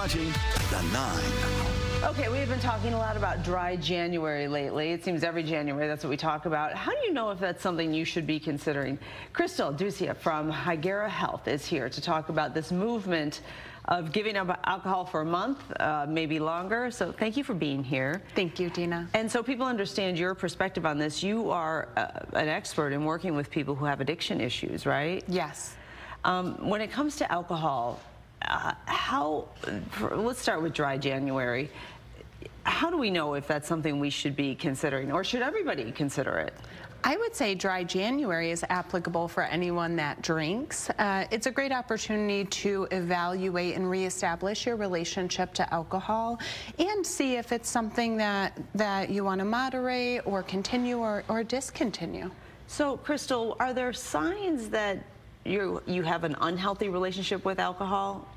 watching The 9. Okay, we've been talking a lot about dry January lately. It seems every January that's what we talk about. How do you know if that's something you should be considering? Dussia from Hegira Health is here to talk about this movement of giving up alcohol for a month, maybe longer. So thank you for being here. Thank you, Dina. And so people understand your perspective on this. You are an expert in working with people who have addiction issues, right? Yes. When it comes to alcohol, let's start with dry January. How do we know if that's something we should be considering, or should everybody consider it? I would say dry January is applicable for anyone that drinks. It's a great opportunity to evaluate and reestablish your relationship to alcohol and see if it's something that you want to moderate or continue or discontinue. So, Crystal, are there signs that you have an unhealthy relationship with alcohol?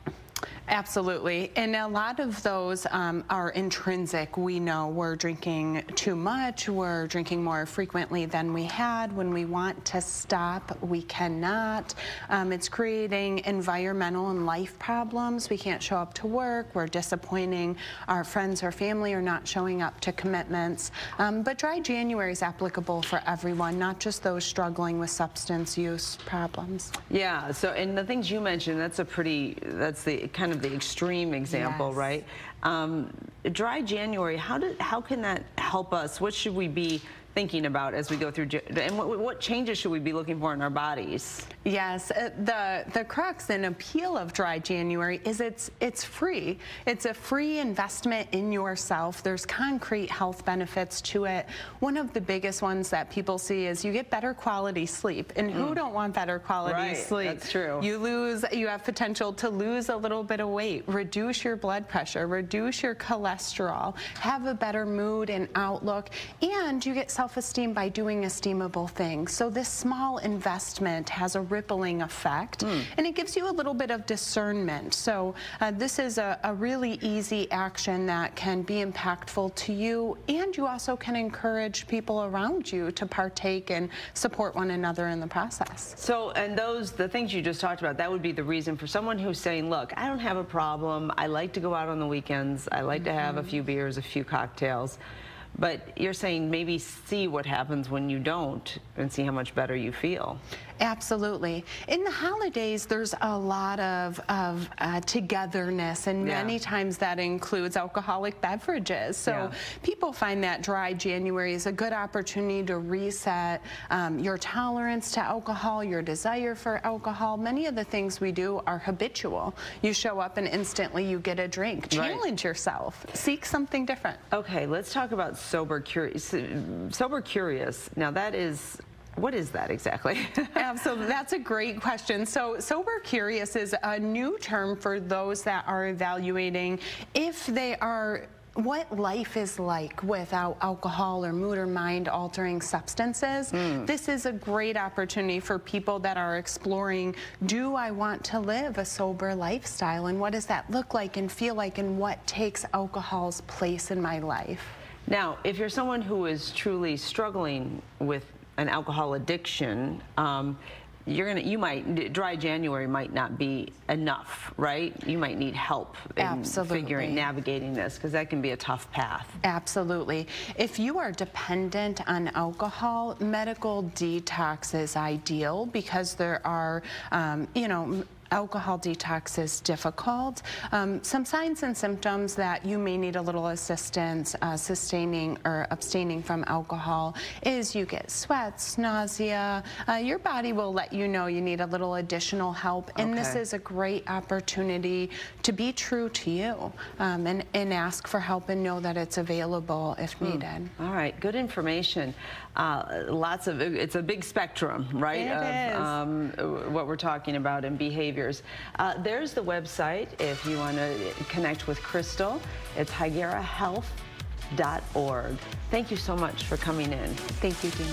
Absolutely, and a lot of those are intrinsic. We know we're drinking too much, we're drinking more frequently than we had. When we want to stop, we cannot. It's creating environmental and life problems. We can't show up to work, we're disappointing our friends or family, or not showing up to commitments. But dry January is applicable for everyone, not just those struggling with substance use problems. Yeah, so, and the things you mentioned, that's the kind of the extreme example, yes. Right? Dry January, how can that help us? What should we be thinking about as we go through, and what changes should we be looking for in our bodies? Yes, the crux and appeal of dry January is it's free. It's a free investment in yourself. There's concrete health benefits to it. One of the biggest ones that people see is you get better quality sleep, and who don't want better quality sleep? That's true. You have potential to lose a little bit of weight, reduce your blood pressure, reduce your cholesterol, have a better mood and outlook, and you get self-esteem by doing esteemable things. So this small investment has a rippling effect, and it gives you a little bit of discernment. So this is a really easy action that can be impactful to you, and you also can encourage people around you to partake and support one another in the process. So, and the things you just talked about, that would be the reason for someone who's saying, look, I don't have a problem, I like to go out on the weekends, I like to have a few beers, a few cocktails. But you're saying maybe see what happens when you don't and see how much better you feel. Absolutely. In the holidays, there's a lot of togetherness, and many times that includes alcoholic beverages. So people find that dry January is a good opportunity to reset your tolerance to alcohol, your desire for alcohol. Many of the things we do are habitual. You show up and instantly you get a drink. Challenge yourself. Seek something different. Okay, let's talk about sober curious. Sober curious. Now what is that exactly? Absolutely, that's a great question. So sober curious is a new term for those that are evaluating what life is like without alcohol or mood or mind altering substances. This is a great opportunity for people that are exploring, do I want to live a sober lifestyle, and what does that look like and feel like, and what takes alcohol's place in my life? Now, if you're someone who is truly struggling with an alcohol addiction, dry January might not be enough, right? You might need help in navigating this, because that can be a tough path. Absolutely. If you are dependent on alcohol, medical detox is ideal, because there are, alcohol detox is difficult. Some signs and symptoms that you may need a little assistance sustaining or abstaining from alcohol is you get sweats, nausea. Your body will let you know you need a little additional help, and this is a great opportunity to be true to you and ask for help and know that it's available if needed. All right, good information. It's a big spectrum, right? Of what we're talking about in behaviors. There's the website if you want to connect with Crystal. It's hegirahealth.org. Thank you so much for coming in. Thank you, Dean.